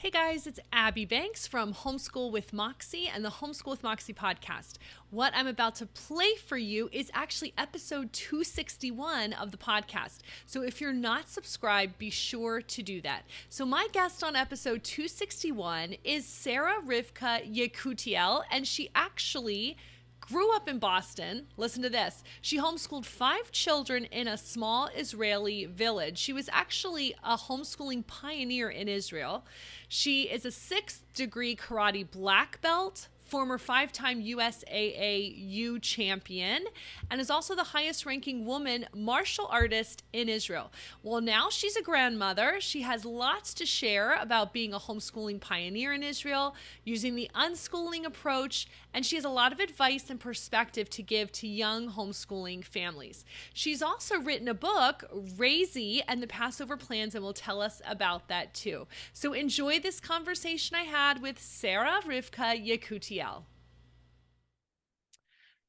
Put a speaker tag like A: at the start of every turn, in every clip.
A: Hey guys, it's Abby Banks from Homeschool with Moxie and the Homeschool with Moxie podcast. What I'm about to play for you is actually episode 261 of the podcast. So if you're not subscribed, be sure to do that. So my guest on episode 261 is Sara-Rivka Yekutiel, and she actually grew up in Boston. Listen to this. She homeschooled 5 children in a small Israeli village. She was actually a homeschooling pioneer in Israel. She is a 6th degree karate black belt, former 5-time USAAU champion, and is also the highest ranking woman martial artist in Israel. Well, now she's a grandmother. She has lots to share about being a homeschooling pioneer in Israel, using the unschooling approach, and she has a lot of advice and perspective to give to young homeschooling families. She's also written a book, Raizi and the Passover Plans, and will tell us about that too. So enjoy this conversation I had with Sara-Rivka Yekutiel.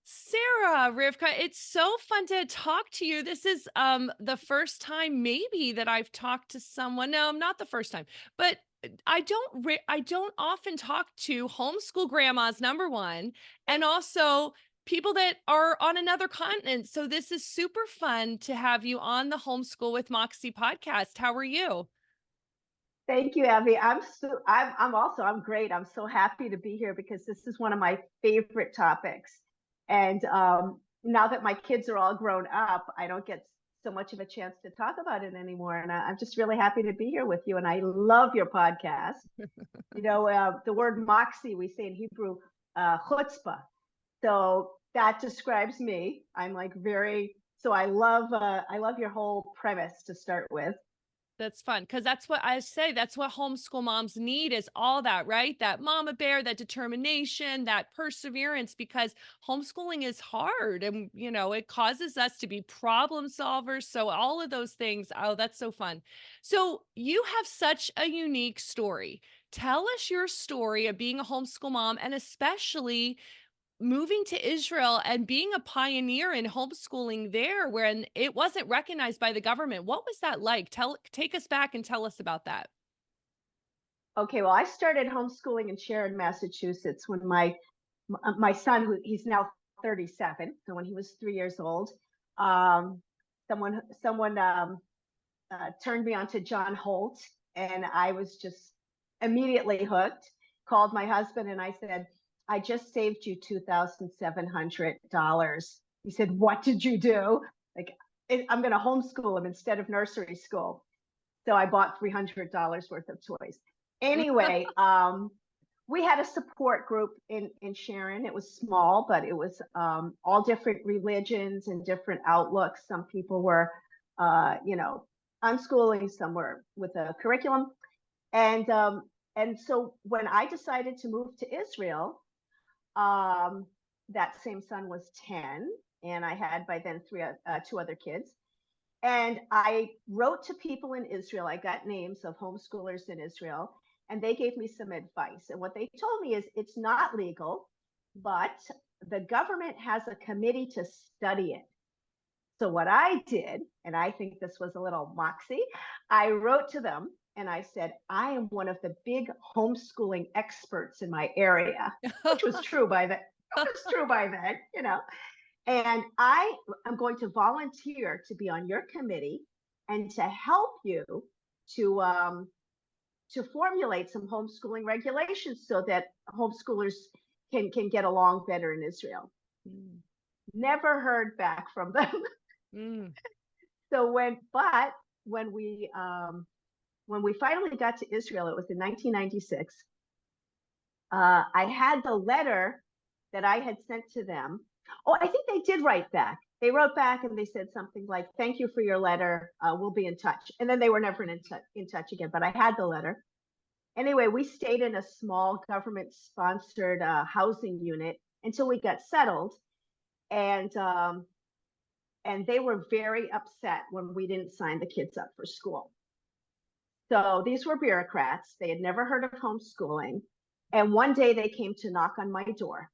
A: Sara-Rivka, it's so fun to talk to you. This is the first time maybe that I've talked to someone. No, not the first time, but I don't often talk to homeschool grandmas, number one, and also people that are on another continent. So this is super fun to have you on the Homeschool with Moxie podcast. How are you?
B: Thank you, Abby. I'm great. I'm so happy to be here because this is one of my favorite topics. And now that my kids are all grown up, I don't get so much of a chance to talk about it anymore. And I'm just really happy to be here with you. And I love your podcast. The word moxie, we say in Hebrew, chutzpah. So that describes me. I'm like so I love your whole premise to start with.
A: That's fun because that's what I say. That's what homeschool moms need is all that, right? That mama bear, that determination, that perseverance, because homeschooling is hard and, it causes us to be problem solvers. So all of those things, oh, that's so fun. So you have such a unique story. Tell us your story of being a homeschool mom and especially moving to Israel and being a pioneer in homeschooling there when it wasn't recognized by the government. What was that like? Take us back and tell us about that.
B: Okay, well, I started homeschooling in Sharon, Massachusetts when my son, who he's now 37, so when he was 3 years old, um, someone turned me on to John Holt, and I was just immediately hooked. Called my husband and I said, "I just saved you $2,700." He said, "What did you do?" Like, I'm going to homeschool him instead of nursery school. So I bought $300 worth of toys. Anyway, we had a support group in Sharon. It was small, but it was all different religions and different outlooks. Some people were, unschooling, some were with a curriculum. And so when I decided to move to Israel, that same son was 10, and I had by then 2 other kids. And I wrote to people in Israel. I got names of homeschoolers in Israel, and they gave me some advice. And what they told me is it's not legal, but the government has a committee to study it. So what I did, and I think this was a little moxie, I wrote to them and I said, I am one of the big homeschooling experts in my area, which was true by then. It was true by then. And I am going to volunteer to be on your committee and to help you to formulate some homeschooling regulations so that homeschoolers can get along better in Israel. Never heard back from them. So when we finally got to Israel, it was in 1996. I had the letter that I had sent to them. Oh, I think they did write back. They wrote back and they said something like, "Thank you for your letter. We'll be in touch." And then they were never in touch again, but I had the letter. Anyway, we stayed in a small government-sponsored housing unit until we got settled. And they were very upset when we didn't sign the kids up for school. So these were bureaucrats. They had never heard of homeschooling. And one day they came to knock on my door.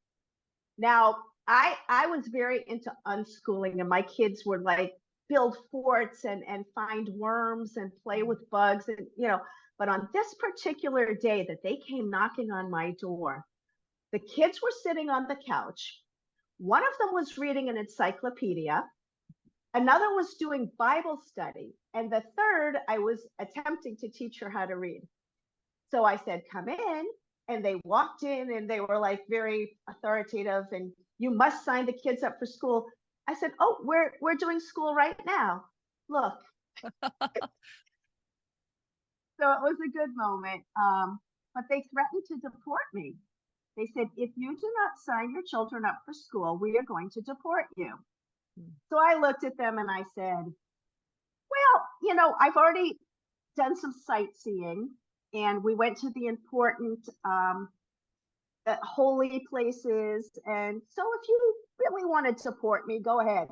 B: Now, I was very into unschooling, and my kids were like build forts and find worms and play with bugs and but on this particular day that they came knocking on my door, the kids were sitting on the couch. One of them was reading an encyclopedia, another was doing Bible study, and the third I was attempting to teach her how to read. So I said, come in. And they walked in and they were like very authoritative, and you must sign the kids up for school. I said, oh, we're doing school right now. Look. So it was a good moment. But they threatened to deport me. They said, if you do not sign your children up for school, we are going to deport you. So I looked at them and I said, well, I've already done some sightseeing, and we went to the important holy places. And so if you really want to support me, go ahead.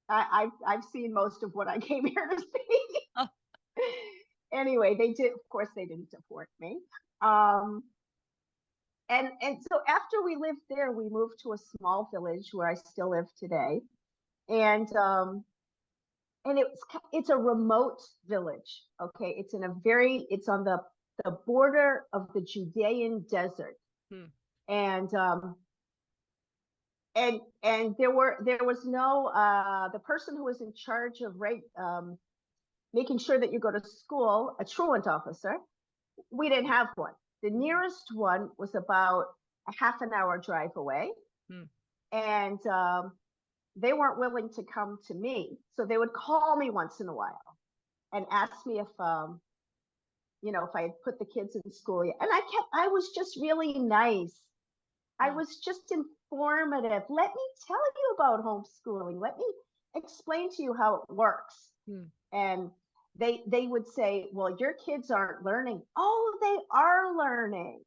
B: I've seen most of what I came here to see. Oh. Anyway, they did. Of course, they didn't support me. And so after we lived there, we moved to a small village where I still live today. And it's a remote village. Okay, it's on the border of the Judean desert. And there was no the person who was in charge of making sure that you go to school, a truant officer. We didn't have one. The nearest one was about a half an hour drive away. And they weren't willing to come to me. So they would call me once in a while and ask me if I had put the kids in school yet. And I was just really nice. I was just informative. Let me tell you about homeschooling. Let me explain to you how it works. And they would say, well, your kids aren't learning. Oh, they are learning.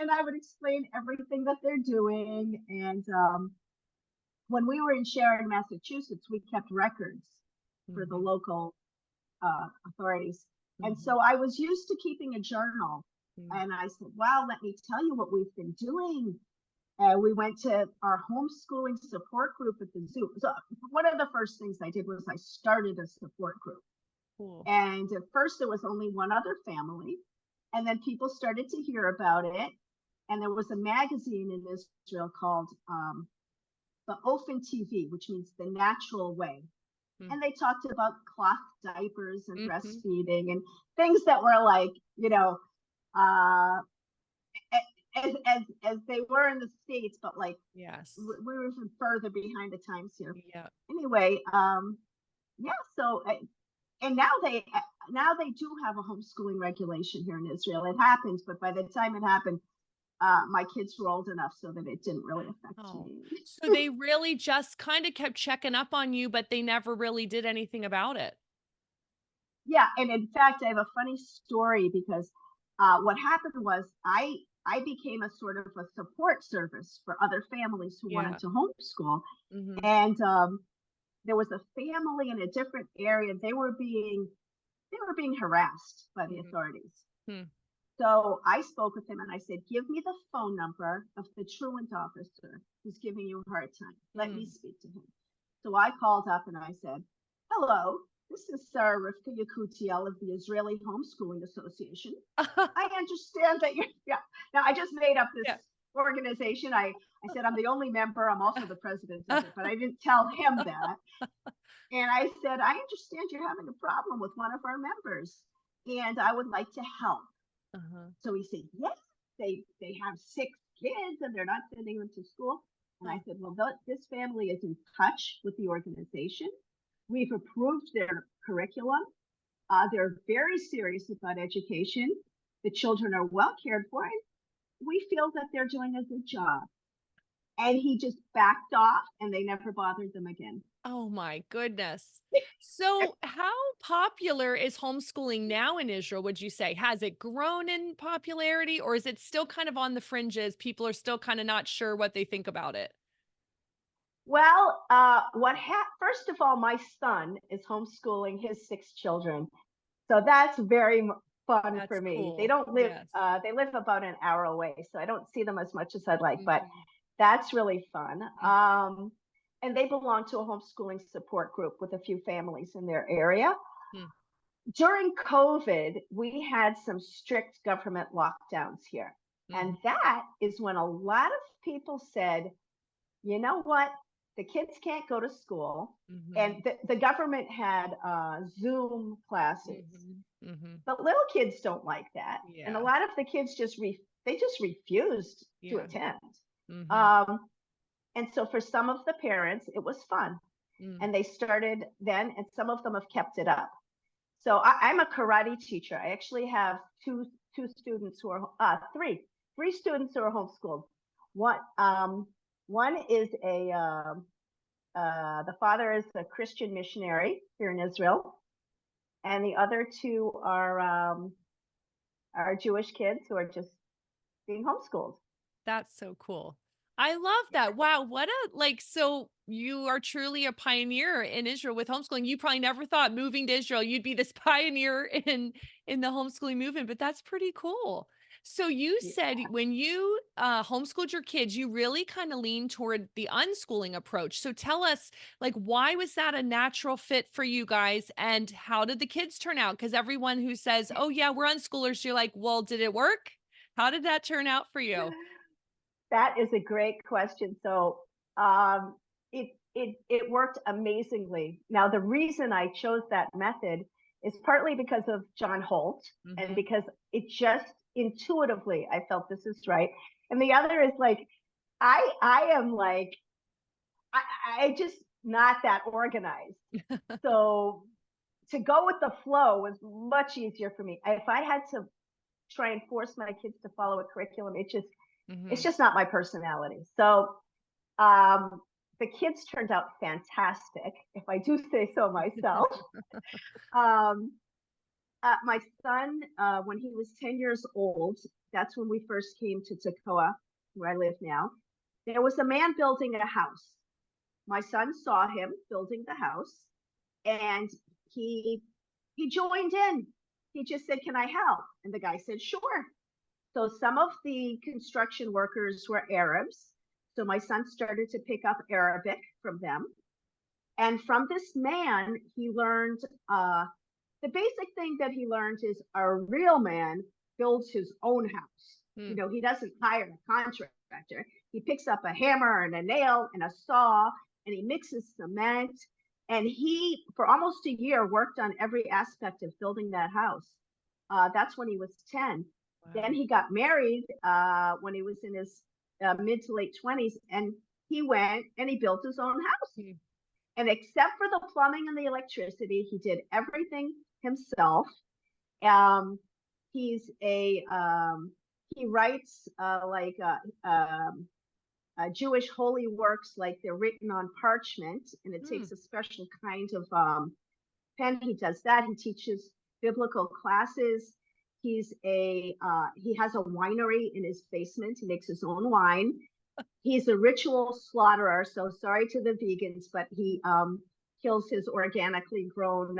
B: And I would explain everything that they're doing. And when we were in Sharon, Massachusetts, we kept records for the local authorities. And so I was used to keeping a journal. And I said, wow, let me tell you what we've been doing. We went to our homeschooling support group at the zoo. So one of the first things I did was I started a support group. Cool. And at first there was only one other family. And then people started to hear about it. And there was a magazine in Israel called the Ofen TV, which means the natural way. And they talked about cloth diapers and breastfeeding and things that were like, as they were in the States, but like, yes, we were even further behind the times here. Yeah. Anyway, so and now they do have a homeschooling regulation here in Israel. It happened, but by the time it happened, my kids were old enough so that it didn't really affect me.
A: So they really just kind of kept checking up on you, but they never really did anything about it.
B: Yeah, and in fact, I have a funny story because what happened was I became a sort of a support service for other families who wanted to homeschool. And there was a family in a different area. They were being harassed by the authorities. So I spoke with him and I said, give me the phone number of the truant officer who's giving you a hard time. Let me speak to him. So I called up and I said, hello, this is Sara-Rivka Yekutiel of the Israeli Homeschooling Association. I understand that now I just made up this organization. I said, I'm the only member. I'm also the president of it, but I didn't tell him that. And I said, I understand you're having a problem with one of our members and I would like to help. So he said, yes, they have 6 kids and they're not sending them to school. And I said, well, this family is in touch with the organization. We've approved their curriculum. They're very serious about education. The children are well cared for, and we feel that they're doing a good job. And he just backed off and they never bothered them again.
A: Oh my goodness. So how popular is homeschooling now in Israel, would you say? Has it grown in popularity or is it still kind of on the fringes? People are still kind of not sure what they think about it.
B: Well, first of all, my son is homeschooling his 6 children. So that's very fun for me. Cool. They don't live, they live about an hour away. So I don't see them as much as I'd like, but that's really fun. and they belong to a homeschooling support group with a few families in their area.
A: Hmm.
B: During COVID, we had some strict government lockdowns here. And that is when a lot of people said, you know what? The kids can't go to school. And the government had Zoom classes. But little kids don't like that.
A: Yeah.
B: And a lot of the kids they just refused to attend. And so for some of the parents, it was fun. And they started then, and some of them have kept it up. So I'm a karate teacher. I actually have two students who are three students who are homeschooled. One is the father is a Christian missionary here in Israel, and the other two are Jewish kids who are just being homeschooled.
A: That's so cool. I love that. Wow. So you are truly a pioneer in Israel with homeschooling. You probably never thought moving to Israel, you'd be this pioneer in the homeschooling movement, but that's pretty cool. So you said when you homeschooled your kids, you really kind of leaned toward the unschooling approach. So tell us, why was that a natural fit for you guys, and how did the kids turn out? Because everyone who says, oh yeah, we're unschoolers, you're like, well, did it work? How did that turn out for you?
B: That is a great question. So it worked amazingly. Now, the reason I chose that method is partly because of John Holt, and because it just intuitively I felt this is right. And the other is I am I just not that organized. So to go with the flow was much easier for me. If I had to try and force my kids to follow a curriculum, it's just not my personality. So the kids turned out fantastic, if I do say so myself. My son, when he was 10 years old, that's when we first came to Tekoa, where I live now. There was a man building a house. My son saw him building the house, and he joined in. He just said, "Can I help?" And the guy said, "Sure." So some of the construction workers were Arabs. So my son started to pick up Arabic from them. And from this man, he learned the basic thing that he learned is a real man builds his own house. You know, he doesn't hire a contractor. He picks up a hammer and a nail and a saw, and he mixes cement. And he, for almost a year, worked on every aspect of building that house. That's when he was 10. Wow. Then he got married when he was in his mid to late 20s, and he went and he built his own house. And except for the plumbing and the electricity, he did everything himself. He writes Jewish holy works, like they're written on parchment, and it takes a special kind of pen. He does that. He teaches biblical classes. He has a winery in his basement. He makes his own wine. He's a ritual slaughterer. So sorry to the vegans, but he kills his organically grown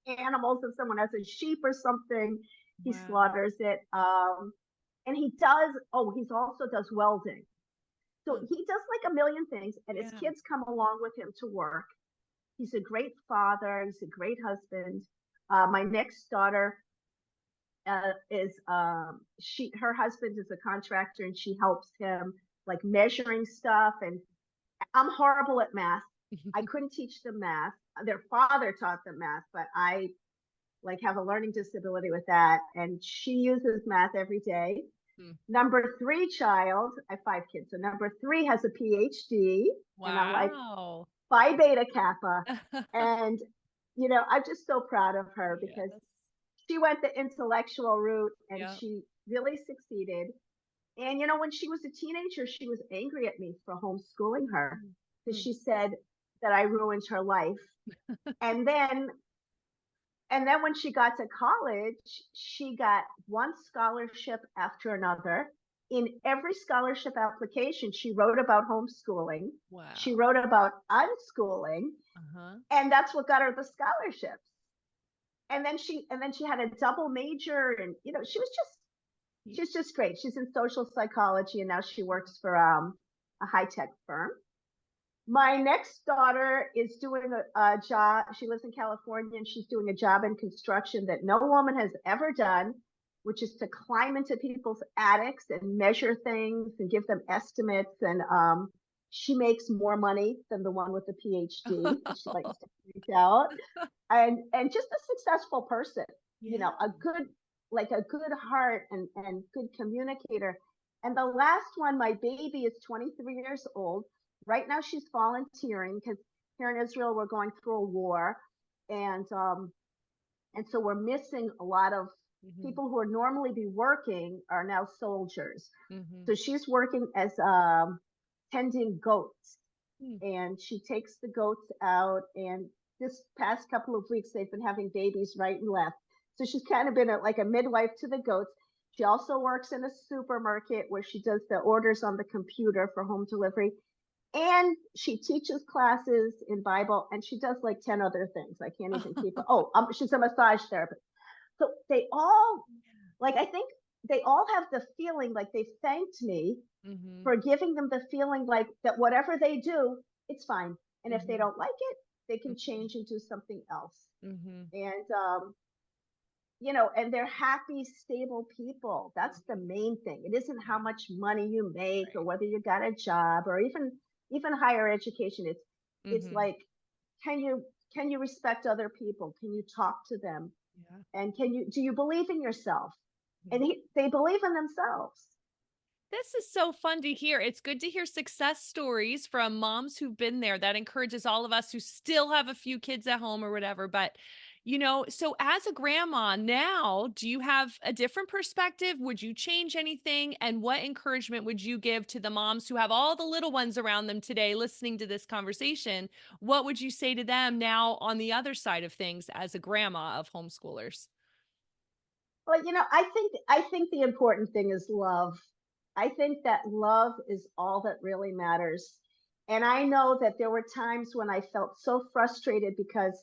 B: animals. If someone has a sheep or something, he slaughters it. And he also does welding. So he does like a million things, and his kids come along with him to work. He's a great father. He's a great husband. My next daughter her husband is a contractor, and she helps him like measuring stuff. And I'm horrible at math. I couldn't teach them math. Their father taught them math, but I have a learning disability with that. And she uses math every day. Number 3 child, I have 5 kids. So number 3 has a PhD.
A: Wow.
B: And I'm like, Phi Beta Kappa. And, I'm just so proud of her because she went the intellectual route, and she really succeeded. And, when she was a teenager, she was angry at me for homeschooling her because she said that I ruined her life. And then when she got to college, she got one scholarship after another. In every scholarship application, she wrote about homeschooling. Wow. She wrote about unschooling. And that's what got her the scholarships. And then she had a double major, and she's just great. She's in social psychology, and now she works for a high-tech firm. My next daughter is doing a job. She lives in California and she's doing a job in construction that no woman has ever done, which is to climb into people's attics and measure things and give them estimates. And she makes more money than the one with the PhD, as she likes to point out. And just a successful person,
A: Yeah.
B: a good, like a good heart and good communicator. And the last one, my baby is 23 years old. Right now she's volunteering because here in Israel we're going through a war, and so we're missing a lot of people who would normally be working are now soldiers. So she's working as tending goats, and she takes the goats out, and this past couple of weeks they've been having babies right and left. So she's kind of been like a midwife to the goats. She also works in a supermarket where she does the orders on the computer for home delivery. And she teaches classes in Bible, and she does like 10 other things. I can't even keep it. Oh, she's a massage therapist. So they all, like, I think they all have the feeling like they thanked me for giving them the feeling like that whatever they do, it's fine. And if they don't like it, they can change and do something else. And, and they're happy, stable people. That's the main thing. It isn't how much money you make or whether you got a job or even higher education. It's like, can you respect other people? Can you talk to them? And do you believe in yourself? And they believe in themselves.
A: This is so fun to hear. It's good to hear success stories from moms who've been there. That encourages all of us who still have a few kids at home or whatever. But, so as a grandma now, do you have a different perspective? Would you change anything? And what encouragement would you give to the moms who have all the little ones around them today listening to this conversation? What would you say to them now on the other side of things as a grandma of homeschoolers?
B: Well, I think the important thing is love. I think that love is all that really matters. And I know that there were times when I felt so frustrated because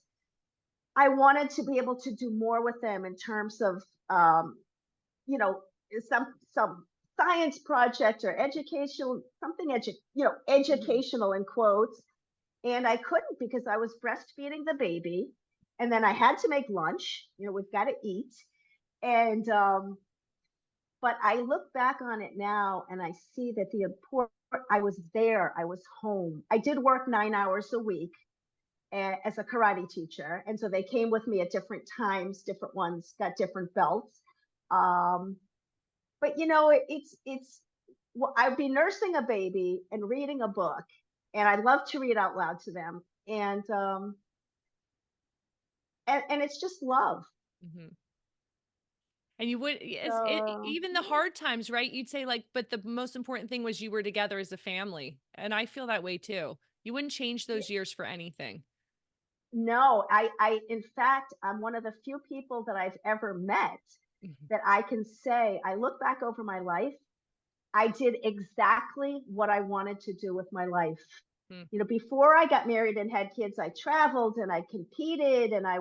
B: I wanted to be able to do more with them in terms of, you know, some science project or educational something educational in quotes, and I couldn't because I was breastfeeding the baby, and then I had to make lunch. We've got to eat, and but I look back on it now and I see that the important. I was there. I was home. I did work 9 hours a week as a karate teacher, and so they came with me at different times. Different ones got different belts. Um, but it's well, I'd be nursing a baby and reading a book, and I love to read out loud to them, and it's just love.
A: And you would,
B: So
A: even the hard times, right? You'd say like, but the most important thing was you were together as a family. And I feel that way too. You wouldn't change
B: yeah,
A: those years for anything.
B: no, in fact, I'm one of the few people that I've ever met
A: Mhm.
B: that I can say I look back over my life. I did exactly what I wanted to do with my life.
A: Hmm.
B: Before I got married and had kids, I traveled and I competed and I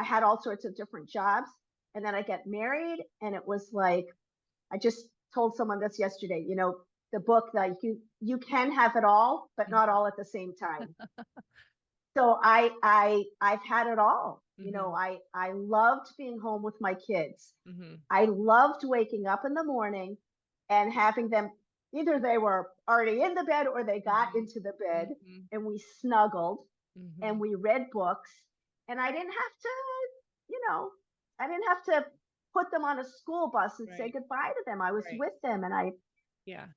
B: had all sorts of different jobs. And then I got married and it was like, I just told someone this yesterday, the book that you can have it all, but not all at the same time. So I've had it all.
A: Mhm.
B: I loved being home with my kids.
A: Mhm.
B: I loved waking up in the morning and having them, either they were already in the bed or they got
A: Mhm.
B: into the bed,
A: Mhm.
B: and we snuggled and
A: Mhm.
B: we read books, and you know, I didn't have to put them on a school bus and say
A: Right.
B: goodbye to them. I was
A: Right.
B: with them, and
A: Yeah.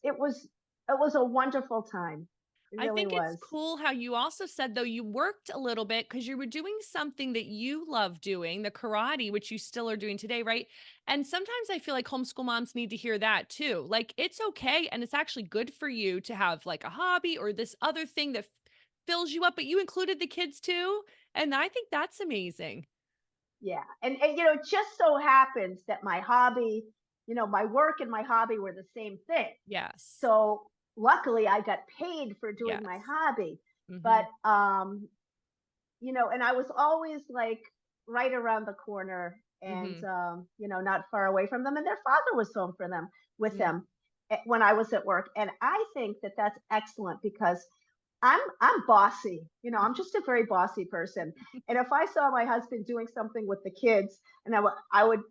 B: it was a wonderful time. It
A: I
B: really
A: think it's
B: was.
A: cool how you also said, though, you worked a little bit because you were doing something that you love doing, the karate, which you still are doing today, right? And sometimes I feel like homeschool moms need to hear that too. Like it's okay. And it's actually good for you to have like a hobby or this other thing that fills you up, but you included the kids too. And I think that's amazing.
B: Yeah. And it just so happens that my hobby, my work and my hobby were the same thing.
A: Yes.
B: So luckily I got paid for doing my
A: Yes.
B: hobby.
A: Hmm.
B: But and I was always like right around the corner and
A: Hmm.
B: not far away from them. And their father was home for them with them. when I was at work. And I think that that's excellent because I'm bossy. I'm just a very bossy person. And if I saw my husband doing something with the kids, and I would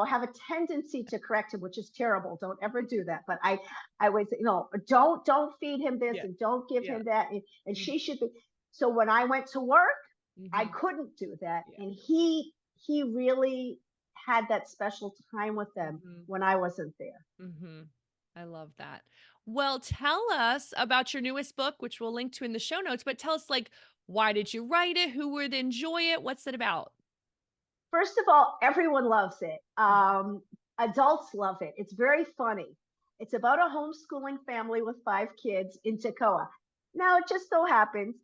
B: have a tendency to correct him, which is terrible. Don't ever do that. But I would say, don't feed him this
A: Yeah.
B: and don't give
A: Yeah.
B: him that. And
A: Mhm.
B: she should be. So when I went to work, I
A: Mhm.
B: couldn't do that.
A: Yeah.
B: And he really had that special time with them
A: Mhm.
B: when I wasn't there.
A: Mhm. I love that. Well, tell us about your newest book, which we'll link to in the show notes, but tell us, like, why did you write it? Who would enjoy it? What's it about?
B: First of all, everyone loves it. Adults love it. It's very funny. It's about a homeschooling family with 5 kids in Toccoa. Now, it just so happens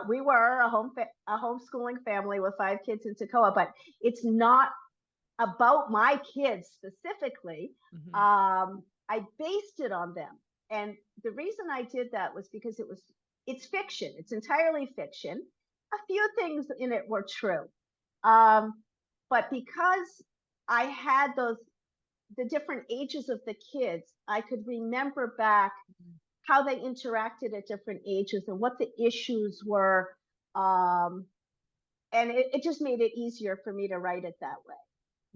B: we were a homeschooling family with 5 kids in Toccoa, but it's not about my kids specifically.
A: Mhm.
B: I based it on them, and the reason I did that was because it's fiction. It's entirely fiction. A few things in it were true. Um, but because I had the different ages of the kids, I could remember back how they interacted at different ages and what the issues were. Um, and it just made it easier for me to write it that way.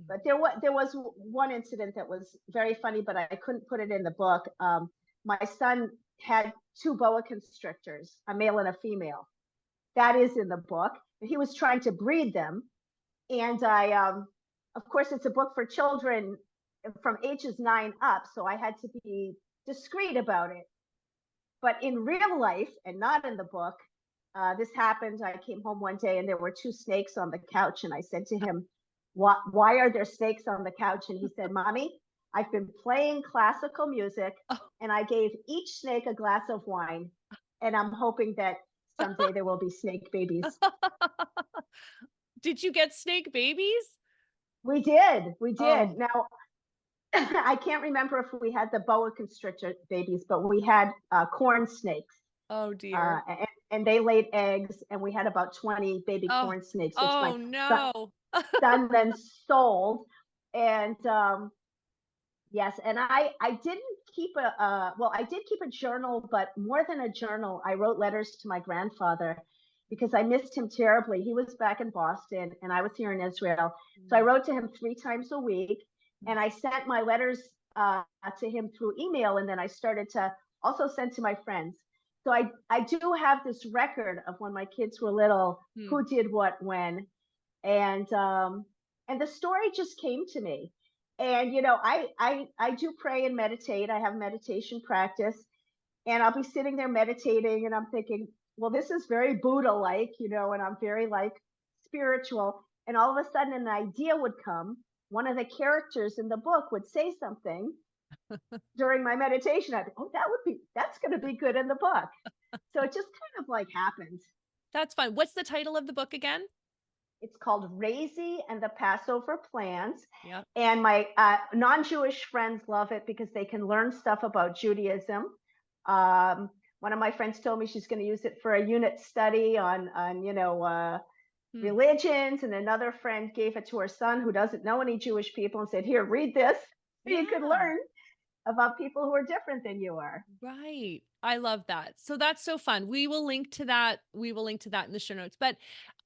B: But there was one incident that was very funny, but I couldn't put it in the book. My son had 2 boa constrictors, a male and a female. That is in the book. He was trying to breed them, and of course, it's a book for children from ages 9 up, so I had to be discreet about it. But in real life, and not in the book, this happened. I came home one day and there were 2 snakes on the couch, and I said to him, why are there snakes on the couch? And he said, Mommy, I've been playing classical music,
A: Oh.
B: and I gave each snake a glass of wine, and I'm hoping that someday there will be snake babies.
A: Did you get snake babies?
B: We did. We did.
A: Oh.
B: Now, I can't remember if we had the boa constrictor babies, but we had corn snakes,
A: Oh dear.
B: and they laid eggs, and we had about 20 baby
A: Oh.
B: corn snakes, which my
A: Oh no.
B: son then sold. And yes, and I didn't keep I did keep a journal, but more than a journal, I wrote letters to my grandfather because I missed him terribly. He was back in Boston and I was here in Israel. So I wrote to him 3 times a week, and I sent my letters to him through email, and then I started to also send to my friends. So I do have this record of when my kids were little,
A: Hmm.
B: who did what when, and the story just came to me. And I do pray and meditate. I have meditation practice, and I'll be sitting there meditating, and I'm thinking, well, this is very Buddha like, and I'm very like spiritual. And all of a sudden an idea would come. One of the characters in the book would say something during my meditation. I'd be, oh, that's going to be good in the book. So it just kind of like happened.
A: That's fine. What's the title of the book again?
B: It's called Raizi and the Passover Plans.
A: Yeah.
B: And my non-Jewish friends love it because they can learn stuff about Judaism. One of my friends told me she's going to use it for a unit study on religions, and another friend gave it to her son who doesn't know any Jewish people and said, here, read this so you can
A: Yeah.
B: learn about people who are different than you are.
A: Right. I love that. So that's so fun. We will link to that. We will link to that in the show notes. But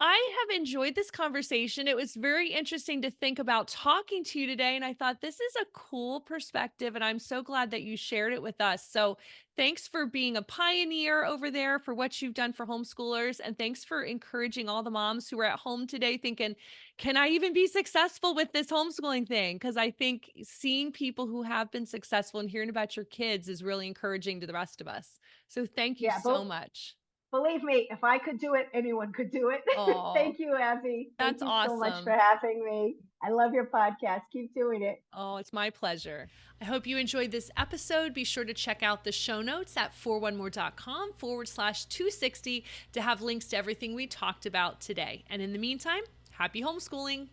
A: I have enjoyed this conversation. It was very interesting to think about talking to you today. And I thought this is a cool perspective. And I'm so glad that you shared it with us. So thanks for being a pioneer over there for what you've done for homeschoolers. And thanks for encouraging all the moms who are at home today thinking, can I even be successful with this homeschooling thing? Because I think seeing people who have been successful and hearing about your kids is really encouraging to the rest of us. So thank you
B: Yeah,
A: so much.
B: believe me, if I could do it, anyone could do it.
A: Oh,
B: Thank you, Abby. Thank
A: that's
B: you so much for
A: awesome.
B: having me. I love your podcast. Keep doing it.
A: Oh, it's my pleasure. I hope you enjoyed this episode. Be sure to check out the show notes at 4onemore.com/260 to have links to everything we talked about today. And in the meantime, happy homeschooling.